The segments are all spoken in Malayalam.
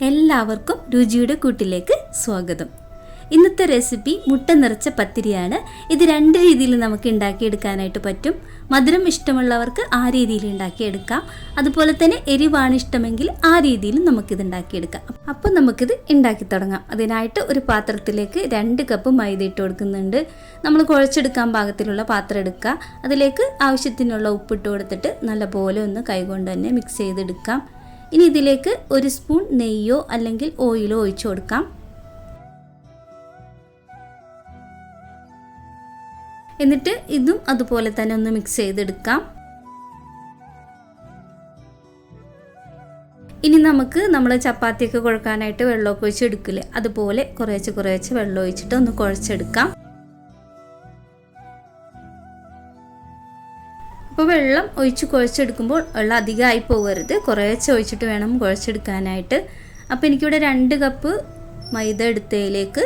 എല്ലാവർക്കും രുചിയുടെ കൂട്ടിലേക്ക് സ്വാഗതം. ഇന്നത്തെ റെസിപ്പി മുട്ട നിറച്ച പത്തിരിയാണ്. ഇത് രണ്ട് രീതിയിൽ നമുക്ക് ഉണ്ടാക്കിയെടുക്കാനായിട്ട് പറ്റും. മധുരം ഇഷ്ടമുള്ളവർക്ക് ആ രീതിയിൽ ഉണ്ടാക്കിയെടുക്കാം. അതുപോലെ തന്നെ എരിവാണ് ഇഷ്ടമെങ്കിൽ ആ രീതിയിലും നമുക്കിത് ഉണ്ടാക്കിയെടുക്കാം. അപ്പോൾ നമുക്കിത് ഉണ്ടാക്കി തുടങ്ങാം. അതിനായിട്ട് ഒരു പാത്രത്തിലേക്ക് 2 കപ്പ് മൈദ ഇട്ട് കൊടുക്കുന്നുണ്ട്. നമ്മൾ കുഴച്ചെടുക്കാൻ പാകത്തിലുള്ള പാത്രം എടുക്കുക. അതിലേക്ക് ആവശ്യത്തിനുള്ള ഉപ്പിട്ട് കൊടുത്തിട്ട് നല്ലപോലെ ഒന്ന് കൈകൊണ്ട് തന്നെ മിക്സ് ചെയ്തെടുക്കാം. ഇനി ഇതിലേക്ക് 1 സ്പൂൺ നെയ്യോ അല്ലെങ്കിൽ ഓയിലോ ഒഴിച്ചു കൊടുക്കാം. എന്നിട്ട് ഇതും അതുപോലെ തന്നെ ഒന്ന് മിക്സ് ചെയ്തെടുക്കാം. ഇനി നമുക്ക് നമ്മൾ ചപ്പാത്തിയൊക്കെ കുഴക്കാനായിട്ട് വെള്ളമൊക്കെ ഒഴിച്ചെടുക്കില്ലേ, അതുപോലെ കുറേശ്ശെ വെള്ളം ഒഴിച്ചിട്ട് ഒന്ന് കുഴച്ചെടുക്കാം. അപ്പോൾ വെള്ളം ഒഴിച്ച് കുഴച്ചെടുക്കുമ്പോൾ വെള്ളം അധികമായി പോകരുത്, കുറേശ്ശെ ഒഴിച്ചിട്ട് വേണം കുഴച്ചെടുക്കാനായിട്ട്. അപ്പോൾ എനിക്കിവിടെ 2 കപ്പ് മൈദ എടുത്തതിലേക്ക്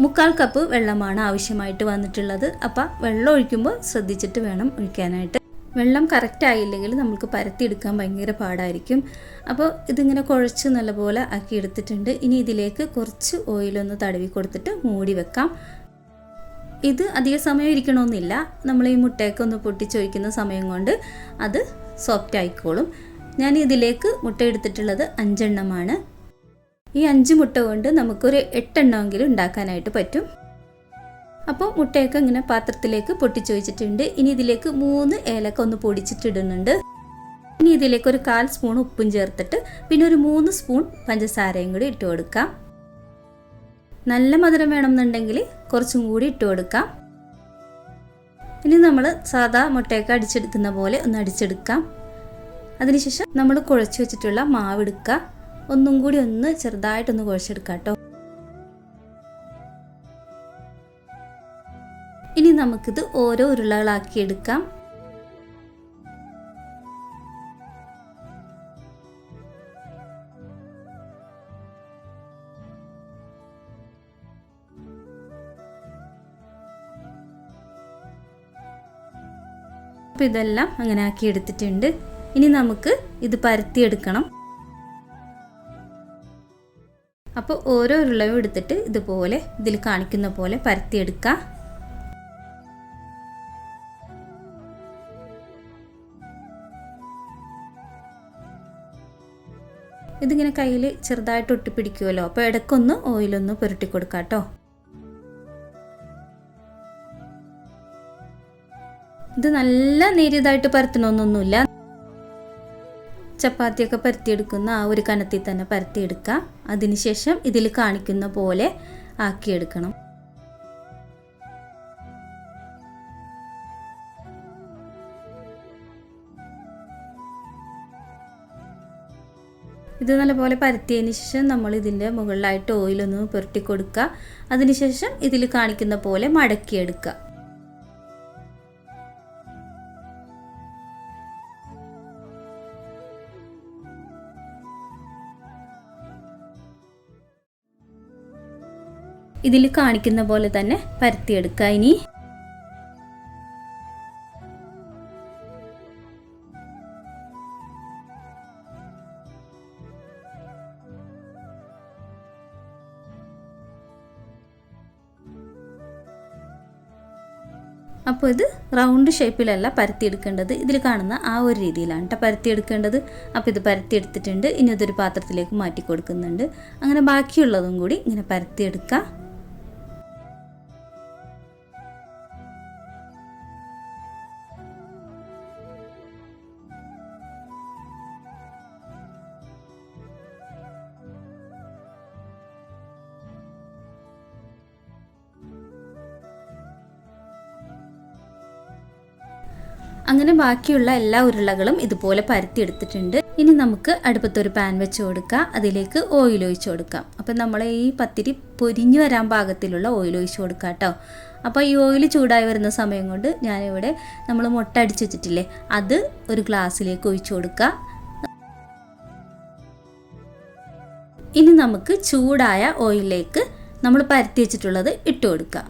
1/4 കപ്പ് വെള്ളമാണ് ആവശ്യമായിട്ട് വന്നിട്ടുള്ളത്. അപ്പോൾ വെള്ളം ഒഴിക്കുമ്പോൾ ശ്രദ്ധിച്ചിട്ട് വേണം ഒഴിക്കാനായിട്ട്. വെള്ളം കറക്റ്റ് ആയില്ലെങ്കിൽ നമുക്ക് പരത്തിയെടുക്കാൻ ഭയങ്കര പാടായിരിക്കും. അപ്പോൾ ഇതിങ്ങനെ കുഴച്ച് നല്ലപോലെ ആക്കി എടുത്തിട്ടുണ്ട്. ഇനി ഇതിലേക്ക് കുറച്ച് ഓയിലൊന്ന് തടവി കൊടുത്തിട്ട് മൂടി വെക്കാം. ഇത് അധിക സമയം ഇരിക്കണമെന്നില്ല. നമ്മൾ ഈ മുട്ടയൊക്കെ ഒന്ന് പൊട്ടിച്ചൊഴിക്കുന്ന സമയം കൊണ്ട് അത് സോഫ്റ്റ് ആയിക്കോളും. ഞാൻ ഇതിലേക്ക് മുട്ട എടുത്തിട്ടുള്ളത് 5 എണ്ണമാണ്. ഈ 5 മുട്ട കൊണ്ട് നമുക്കൊരു 8 എണ്ണമെങ്കിലും ഉണ്ടാക്കാനായിട്ട് പറ്റും. അപ്പോൾ മുട്ടയൊക്കെ ഇങ്ങനെ പാത്രത്തിലേക്ക് പൊട്ടിച്ചൊഴിച്ചിട്ടുണ്ട്. ഇനി ഇതിലേക്ക് 3 ഏലക്ക ഒന്ന് പൊടിച്ചിട്ടിടുന്നുണ്ട്. ഇനി ഇതിലേക്ക് ഒരു 1/4 സ്പൂൺ ഉപ്പും ചേർത്തിട്ട് പിന്നെ ഒരു 3 സ്പൂൺ പഞ്ചസാരയും കൂടി ഇട്ട് കൊടുക്കാം. നല്ല മധുരം വേണമെന്നുണ്ടെങ്കിൽ കുറച്ചും കൂടി ഇട്ട് കൊടുക്കാം. ഇനി നമ്മൾ സാധാ മുട്ടയൊക്കെ അടിച്ചെടുക്കുന്ന പോലെ ഒന്ന് അടിച്ചെടുക്കാം. അതിനുശേഷം നമ്മൾ കുഴച്ച് വെച്ചിട്ടുള്ള മാവ് എടുക്കുക. ഒന്നും കൂടി ഒന്ന് ചെറുതായിട്ടൊന്ന് കുഴച്ചെടുക്കാം കേട്ടോ. ഇനി നമുക്കിത് ഓരോ ഉരുളകളാക്കി എടുക്കാം. അപ്പോൾ ഇതെല്ലാം അങ്ങനെ ആക്കി എടുത്തിട്ടുണ്ട്. ഇനി നമുക്ക് ഇത് പരത്തിയെടുക്കണം. അപ്പോൾ ഓരോ ഉരുളയും എടുത്തിട്ട് ഇതുപോലെ ഇതിൽ കാണിക്കുന്ന പോലെ പരത്തിയെടുക്കുക. ഇതിങ്ങനെ കയ്യിൽ ചെറുതായിട്ട് ഒട്ടിപ്പിടിക്കുമല്ലോ, അപ്പോൾ ഇടയ്ക്കൊന്ന് ഓയിലൊന്ന് പുരട്ടി കൊടുക്കാം കേട്ടോ. ഇത് നല്ല നേരിയതായിട്ട് പരത്തണമെന്നൊന്നുമില്ല. ചപ്പാത്തിയൊക്കെ പരത്തിയെടുക്കുന്ന ആ ഒരു കനത്തിൽ തന്നെ പരത്തിയെടുക്കുക. അതിനുശേഷം ഇതിൽ കാണിക്കുന്ന പോലെ ആക്കിയെടുക്കണം. ഇത് നല്ലപോലെ പരത്തിയതിന് ശേഷം നമ്മൾ ഇതിൻ്റെ മുകളിലായിട്ട് ഓയിലൊന്ന് പുരട്ടി കൊടുക്കുക. അതിനുശേഷം ഇതിൽ കാണിക്കുന്ന പോലെ മടക്കിയെടുക്കുക. ഇതിൽ കാണിക്കുന്ന പോലെ തന്നെ പരത്തിയെടുക്കുക. ഇനി അപ്പോൾ ഇത് റൗണ്ട് ഷേപ്പിലല്ല പരത്തിയെടുക്കേണ്ടത്, ഇതിൽ കാണുന്ന ആ ഒരു രീതിയിലാണ് കേട്ടോ പരത്തിയെടുക്കേണ്ടത്. അപ്പോൾ ഇത് പരത്തിയെടുത്തിട്ടുണ്ട്. ഇനി ഇതൊരു പാത്രത്തിലേക്ക് മാറ്റി കൊടുക്കുന്നുണ്ട്. അങ്ങനെ ബാക്കിയുള്ളതും കൂടി ഇങ്ങനെ പരത്തിയെടുക്കുക. അങ്ങനെ ബാക്കിയുള്ള എല്ലാ ഉരുളകളും ഇതുപോലെ പരത്തിയെടുത്തിട്ടുണ്ട്. ഇനി നമുക്ക് അടുപ്പത്തൊരു പാൻ വെച്ച് കൊടുക്കുക. അതിലേക്ക് ഓയിൽ ഒഴിച്ച് കൊടുക്കാം. അപ്പം നമ്മൾ ഈ പത്തിരി പൊരിഞ്ഞു വരാൻ പാകത്തിലുള്ള ഓയിൽ ഒഴിച്ച് കൊടുക്കുക കേട്ടോ. അപ്പോൾ ഈ ഓയിൽ ചൂടായി വരുന്ന സമയം കൊണ്ട് ഞാനിവിടെ നമ്മൾ മുട്ട അടിച്ച് വെച്ചിട്ടില്ലേ, അത് ഒരു ഗ്ലാസ്സിലേക്ക് ഒഴിച്ച് കൊടുക്കുക. ഇനി നമുക്ക് ചൂടായ ഓയിലിലേക്ക് നമ്മൾ പരത്തി വെച്ചിട്ടുള്ളത് ഇട്ട് കൊടുക്കുക.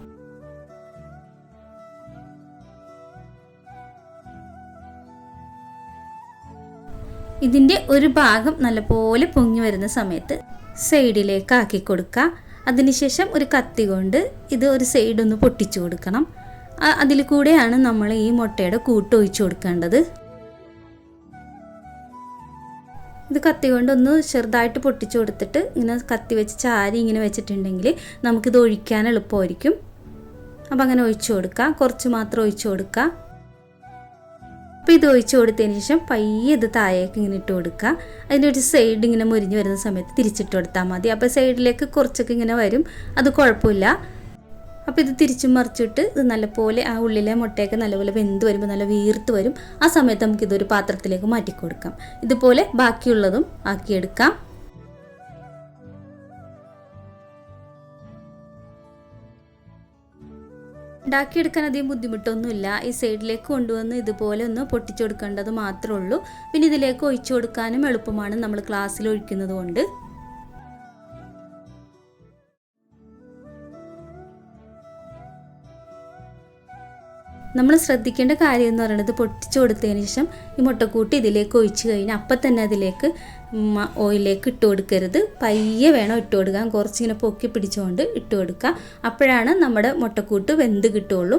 ഇതിൻ്റെ ഒരു ഭാഗം നല്ലപോലെ പൊങ്ങി വരുന്ന സമയത്ത് സൈഡിലേക്ക് ആക്കി കൊടുക്കുക. അതിനുശേഷം ഒരു കത്തി കൊണ്ട് ഇത് ഒരു സൈഡൊന്ന് പൊട്ടിച്ചു കൊടുക്കണം. അതിൽ കൂടെയാണ് നമ്മൾ ഈ മുട്ടയുടെ കൂട്ട് ഒഴിച്ചു കൊടുക്കേണ്ടത്. ഇത് കത്തി കൊണ്ടൊന്ന് ചെറുതായിട്ട് പൊട്ടിച്ചു കൊടുത്തിട്ട് ഇങ്ങനെ കത്തി വെച്ച് ചാരി ഇങ്ങനെ വെച്ചിട്ടുണ്ടെങ്കിൽ നമുക്കിത് ഒഴിക്കാൻ എളുപ്പമായിരിക്കും. അപ്പം അങ്ങനെ ഒഴിച്ചു കൊടുക്കുക. കുറച്ച് മാത്രം ഒഴിച്ചു കൊടുക്കുക. അപ്പോൾ ഇത് ഒഴിച്ചു കൊടുത്തതിന് ശേഷം പയ്യെ ഇത് താഴേക്ക് ഇങ്ങനെ ഇട്ട് കൊടുക്കുക. അതിൻ്റെ ഒരു സൈഡ് ഇങ്ങനെ മുരിഞ്ഞ് വരുന്ന സമയത്ത് തിരിച്ചിട്ട് കൊടുത്താൽ മതി. അപ്പോൾ സൈഡിലേക്ക് കുറച്ചൊക്കെ ഇങ്ങനെ വരും, അത് കുഴപ്പമില്ല. അപ്പോൾ ഇത് തിരിച്ചും മറിച്ചിട്ട് ഇത് നല്ലപോലെ ആ ഉള്ളിലെ മുട്ടയൊക്കെ നല്ലപോലെ വെന്ത് വരുമ്പോൾ നല്ല വീർത്ത് വരും. ആ സമയത്ത് നമുക്കിതൊരു പാത്രത്തിലേക്ക് മാറ്റി കൊടുക്കാം. ഇതുപോലെ ബാക്കിയുള്ളതും ആക്കിയെടുക്കാം. ഉണ്ടാക്കിയെടുക്കാൻ അധികം ബുദ്ധിമുട്ടൊന്നുമില്ല. ഈ സൈഡിലേക്ക് കൊണ്ടുവന്ന് ഇതുപോലെ ഒന്ന് പൊട്ടിച്ചു കൊടുക്കേണ്ടത് മാത്രമേ ഉള്ളൂ. പിന്നെ ഇതിലേക്ക് ഒഴിച്ചു കൊടുക്കാനും എളുപ്പമാണ് നമ്മൾ ഗ്ലാസ്സിൽ ഒഴിക്കുന്നത് കൊണ്ട്. നമ്മൾ ശ്രദ്ധിക്കേണ്ട കാര്യം എന്ന് പറയുന്നത് പൊട്ടിച്ചു കൊടുത്തതിന് ശേഷം ഈ മുട്ടക്കൂട്ട് ഇതിലേക്ക് ഒഴിച്ച് കഴിഞ്ഞാൽ അപ്പം തന്നെ അതിലേക്ക് ഓയിലേക്ക് ഇട്ട് കൊടുക്കരുത്. പയ്യെ വേണം ഇട്ട് കൊടുക്കാൻ. കുറച്ചിങ്ങനെ പൊക്കി പിടിച്ചുകൊണ്ട് ഇട്ട് കൊടുക്കുക. അപ്പോഴാണ് നമ്മുടെ മുട്ടക്കൂട്ട് വെന്ത് കിട്ടുള്ളൂ.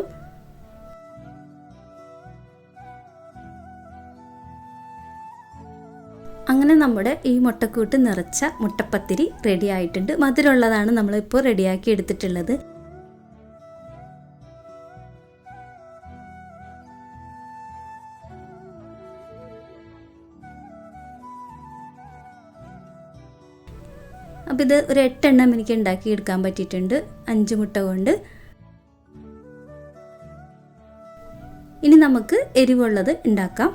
അങ്ങനെ നമ്മുടെ ഈ മുട്ടക്കൂട്ട് നിറച്ച മുട്ടപ്പത്തിരി റെഡി ആയിട്ടുണ്ട്. മധുരമുള്ളതാണ് നമ്മളിപ്പോൾ റെഡിയാക്കി എടുത്തിട്ടുള്ളത്. അപ്പോൾ ഇത് ഒരു 8 എണ്ണം എനിക്ക് ഉണ്ടാക്കി എടുക്കാൻ പറ്റിയിട്ടുണ്ട് 5 മുട്ട കൊണ്ട്. ഇനി നമുക്ക് എരിവുള്ളത് ഉണ്ടാക്കാം.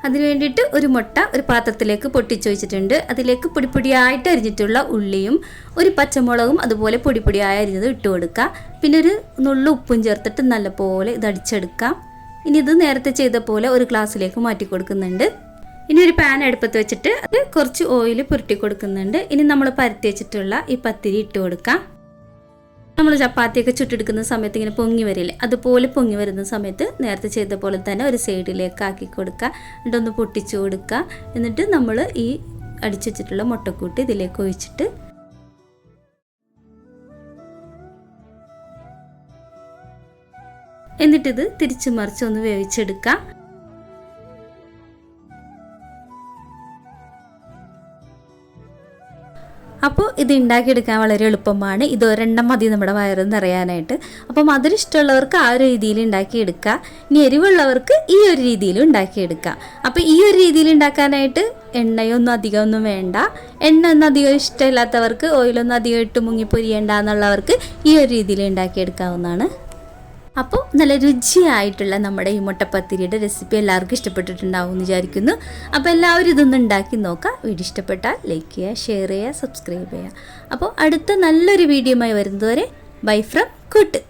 അതിന് വേണ്ടിയിട്ട് ഒരു മുട്ട ഒരു പാത്രത്തിലേക്ക് പൊട്ടിച്ചു വെച്ചിട്ടുണ്ട്. അതിലേക്ക് പൊടിപ്പൊടിയായിട്ട് അരിഞ്ഞിട്ടുള്ള ഉള്ളിയും ഒരു പച്ചമുളകും അതുപോലെ പൊടിപ്പൊടിയായി അരിഞ്ഞത് ഇട്ട് കൊടുക്കുക. പിന്നെ ഒരു നുള്ളു ഉപ്പും ചേർത്തിട്ട് നല്ലപോലെ ഇത് അടിച്ചെടുക്കാം. ഇനി ഇത് നേരത്തെ ചെയ്ത പോലെ ഒരു ഗ്ലാസ്സിലേക്ക് മാറ്റി കൊടുക്കുന്നുണ്ട്. ഇനി ഒരു പാൻ അടുപ്പത്ത് വെച്ചിട്ട് അത് കുറച്ച് ഓയിൽ പുരട്ടി കൊടുക്കുന്നുണ്ട്. ഇനി നമ്മൾ പരത്തി വെച്ചിട്ടുള്ള ഈ പത്തിരി ഇട്ട് കൊടുക്കാം. നമ്മൾ ചപ്പാത്തിയൊക്കെ ചുട്ടെടുക്കുന്ന സമയത്ത് ഇങ്ങനെ പൊങ്ങി വരില്ലേ, അതുപോലെ പൊങ്ങി വരുന്ന സമയത്ത് നേരത്തെ ചെയ്ത പോലെ തന്നെ ഒരു സൈഡിലേക്ക് ആക്കി കൊടുക്കുക. എന്നിട്ടൊന്ന് പൊട്ടിച്ചു കൊടുക്കുക. എന്നിട്ട് നമ്മൾ ഈ അടിച്ചു വെച്ചിട്ടുള്ള മുട്ടക്കൂട്ട് ഇതിലേക്ക് ഒഴിച്ചിട്ട് എന്നിട്ടിത് തിരിച്ചു മറിച്ച് ഒന്ന് വേവിച്ചെടുക്കാം. അപ്പോൾ ഇത് ഉണ്ടാക്കിയെടുക്കാൻ വളരെ എളുപ്പമാണ്. ഇത് ഒരെണ്ണം മതി നമ്മുടെ വയറ് നിറയാനായിട്ട്. അപ്പോൾ മധുരം ഇഷ്ടമുള്ളവർക്ക് ആ ഒരു രീതിയിൽ ഉണ്ടാക്കിയെടുക്കുക. ഇനി എരിവുള്ളവർക്ക് ഈ ഒരു രീതിയിലും ഉണ്ടാക്കിയെടുക്കുക. അപ്പോൾ ഈ ഒരു രീതിയിൽ ഉണ്ടാക്കാനായിട്ട് എണ്ണയൊന്നും അധികമൊന്നും വേണ്ട. എണ്ണ ഒന്നും അധികം ഇഷ്ടമില്ലാത്തവർക്ക്, ഓയിലൊന്നും അധികം ഇട്ട് മുങ്ങി പൊരിയേണ്ട എന്നുള്ളവർക്ക് ഈ ഒരു രീതിയിൽ ഉണ്ടാക്കിയെടുക്കാവുന്നതാണ്. അപ്പോൾ നല്ല രുചിയായിട്ടുള്ള നമ്മുടെ ഈ മുട്ടപ്പത്തിരിയുടെ റെസിപ്പി എല്ലാവർക്കും ഇഷ്ടപ്പെട്ടിട്ടുണ്ടാവും എന്ന് വിചാരിക്കുന്നു. അപ്പോൾ എല്ലാവരും ഇതൊന്ന് ഉണ്ടാക്കി നോക്കുക. വീഡിയോ ഇഷ്ടപ്പെട്ടാൽ ലൈക്ക് ചെയ്യുക, ഷെയർ ചെയ്യുക, സബ്സ്ക്രൈബ് ചെയ്യുക. അപ്പോൾ അടുത്ത നല്ലൊരു വീഡിയോയുമായി വരുന്നതുവരെ ബൈ ഫ്രം കുട്ട്.